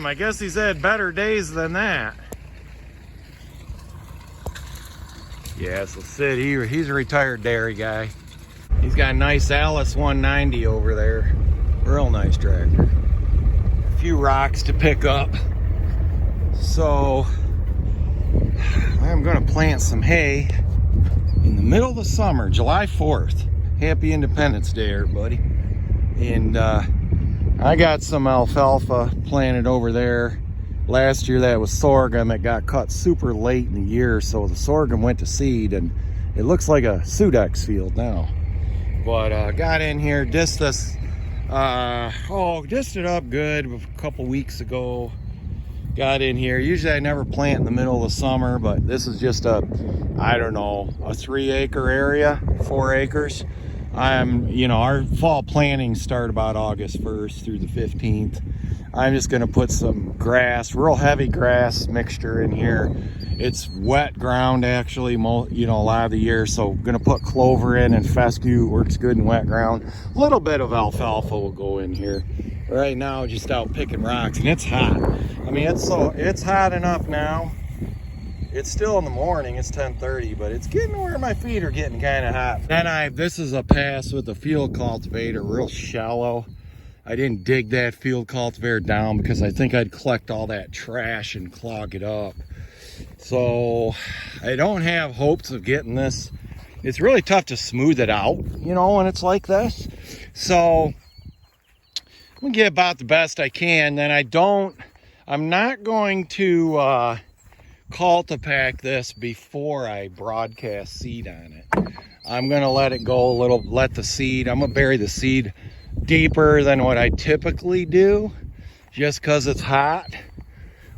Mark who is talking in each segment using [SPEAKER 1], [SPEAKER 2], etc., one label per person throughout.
[SPEAKER 1] him. I guess he's had better days than that. Yeah, so Sid, he's a retired dairy guy. He's got a nice Alice 190 over there. Real nice tractor. A few rocks to pick up. So I'm gonna plant some hay in the middle of the summer, July 4th. Happy Independence Day, everybody. And I got some alfalfa planted over there. Last year that was sorghum. It got cut super late in the year, so the sorghum went to seed, and it looks like a Sudex field now. But got in here, dissed this, dissed it up good a couple weeks ago. Got in here. Usually I never plant in the middle of the summer, but this is just a 3-acre area, 4 acres. Our fall planting start about August 1st through the 15th. I'm just going to put some grass, real heavy grass mixture in here. It's wet ground actually, a lot of the year. So I'm going to put clover in and fescue. Works good in wet ground. A little bit of alfalfa will go in here. Right now, just out picking rocks, and it's hot. I mean, it's hot enough now. It's still in the morning, it's 10:30, but it's getting where my feet are getting kind of hot. Then this is a pass with a field cultivator, real shallow. I didn't dig that field cultivator down because I think I'd collect all that trash and clog it up. So I don't have hopes of getting this. It's really tough to smooth it out, when it's like this. So I'm gonna get about the best I can. Then I'm not going to cultipack this before I broadcast seed on it. I'm gonna let it go a little, let the seed, I'm gonna bury the seed deeper than what I typically do, just because it's hot.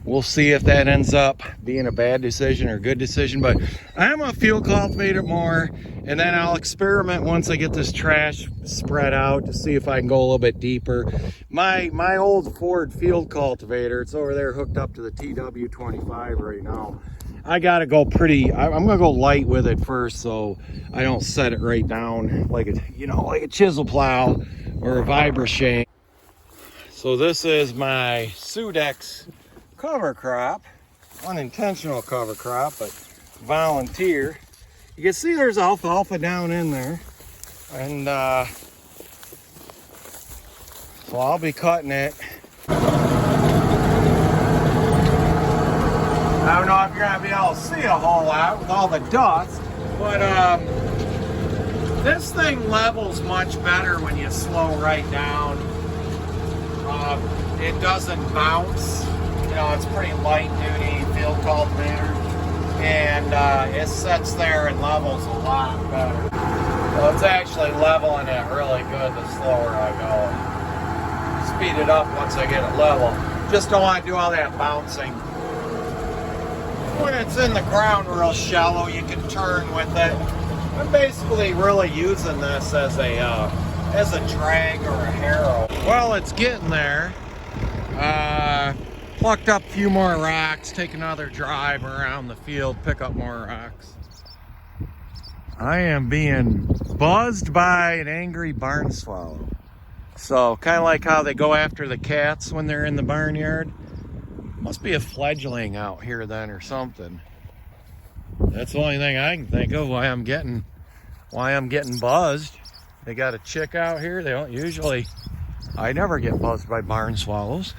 [SPEAKER 1] We'll see if that ends up being a bad decision or a good decision, but I'm gonna field cultivate it more, and then I'll experiment once I get this trash spread out to see if I can go a little bit deeper. My old Ford field cultivator, it's over there hooked up to the TW25 right now. I gotta go I'm gonna go light with it first, so I don't set it right down like a chisel plow or a vibra. So this is my Sudex cover crop, unintentional cover crop, but volunteer. You can see there's alfalfa down in there, and so I'll be cutting it. I don't know if you're gonna be able to see a whole lot with all the dust, but this thing levels much better when you slow right down. It doesn't bounce. It's pretty light duty field cultivator, and it sits there and levels a lot better. Well, it's actually leveling it really good the slower I go. Speed it up once I get it level. Just don't want to do all that bouncing. When it's in the ground real shallow, you can turn with it. I'm basically really using this as a drag or a harrow. Well, it's getting there. Plucked up a few more rocks, take another drive around the field, pick up more rocks. I am being buzzed by an angry barn swallow. So kind of like how they go after the cats when they're in the barnyard. Must be a fledgling out here then or something. That's the only thing I can think of why I'm getting buzzed. They got a chick out here. They don't usually, I never get buzzed by barn swallows.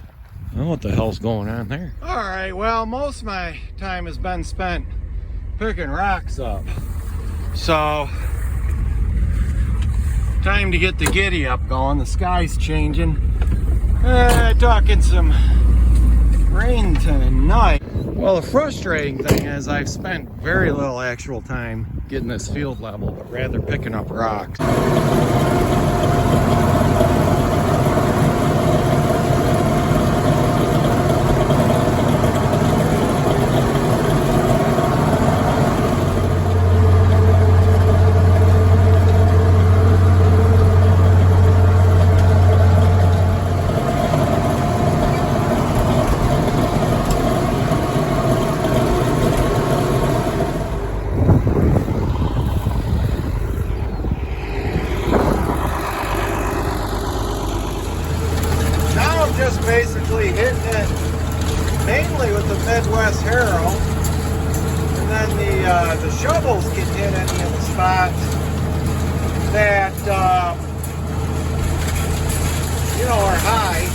[SPEAKER 1] I don't know what the hell's going on there. All right, well, most of my time has been spent picking rocks up. So, time to get the giddy up going. The sky's changing. Talking some rain tonight. Well, the frustrating thing is I've spent very little actual time getting this field level, but rather picking up rocks. with the Midwest Harrow. And then the shovels can hit any of the spots that, you know, are high.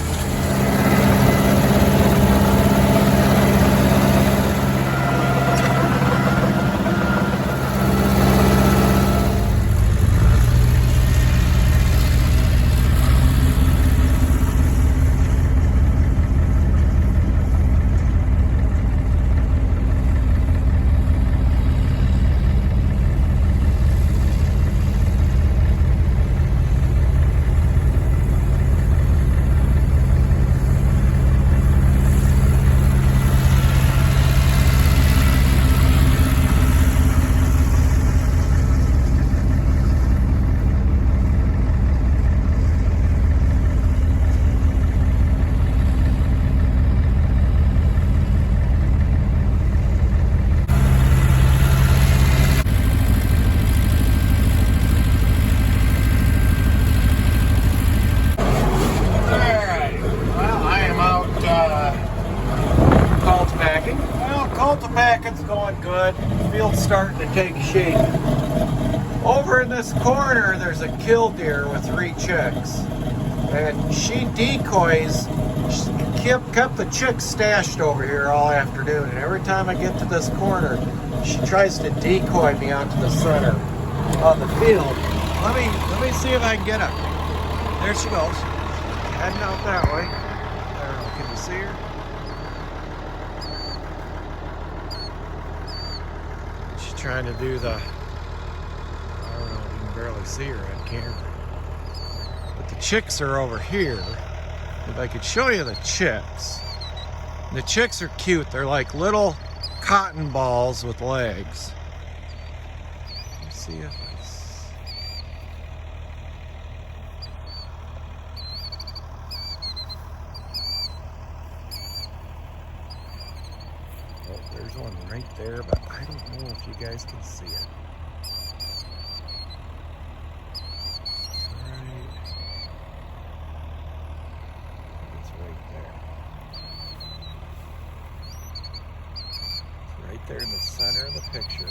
[SPEAKER 1] Cultipacking's going good. The field's starting to take shape. Over in this corner, there's a killdeer with 3 chicks. And she decoys, she kept the chicks stashed over here all afternoon. And every time I get to this corner, she tries to decoy me onto the center of the field. Let me see if I can get her. There she goes. Heading out that way. I don't know, can you see her? Trying to do the, I don't know, you can barely see her on camera. But the chicks are over here. If I could show you the chicks. The chicks are cute. They're like little cotton balls with legs. Let's see if there's one right there, but I don't know if you guys can see it. It's right there. It's right there in the center of the picture.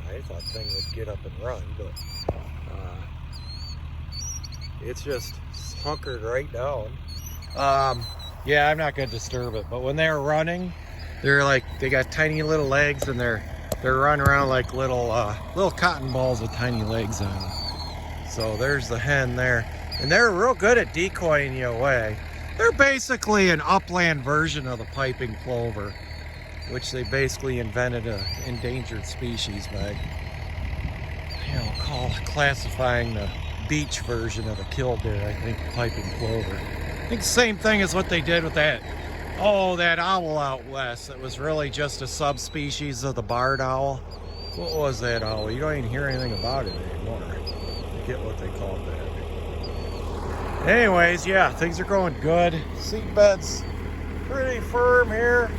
[SPEAKER 1] I thought the thing would get up and run, but it's just hunkered right down. Yeah, I'm not gonna disturb it, but when they're running, they're like, they got tiny little legs and they're running around like little cotton balls with tiny legs on them. So there's the hen there, and they're real good at decoying you away. They're basically an upland version of the piping plover, which they basically invented an endangered species by, you know, classifying the beach version of a killdeer, I think, piping plover. I think the same thing as what they did with that owl out west. It was really just a subspecies of the barred owl. What was that owl? You don't even hear anything about it anymore. I forget what they called that. Anyways, yeah, things are going good. Seedbed's pretty firm here.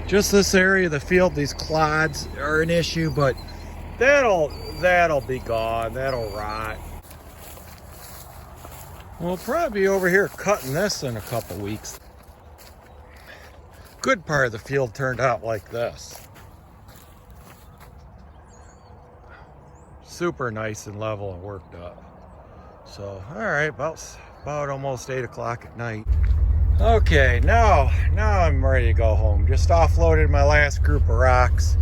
[SPEAKER 1] Just this area of the field, these clods are an issue, but that'll be gone. That'll rot. We'll probably be over here cutting this in a couple weeks. Good part of the field turned out like this. Super nice and level and worked up. So, all right, about almost 8 o'clock at night. Okay, now I'm ready to go home. Just offloaded my last group of rocks.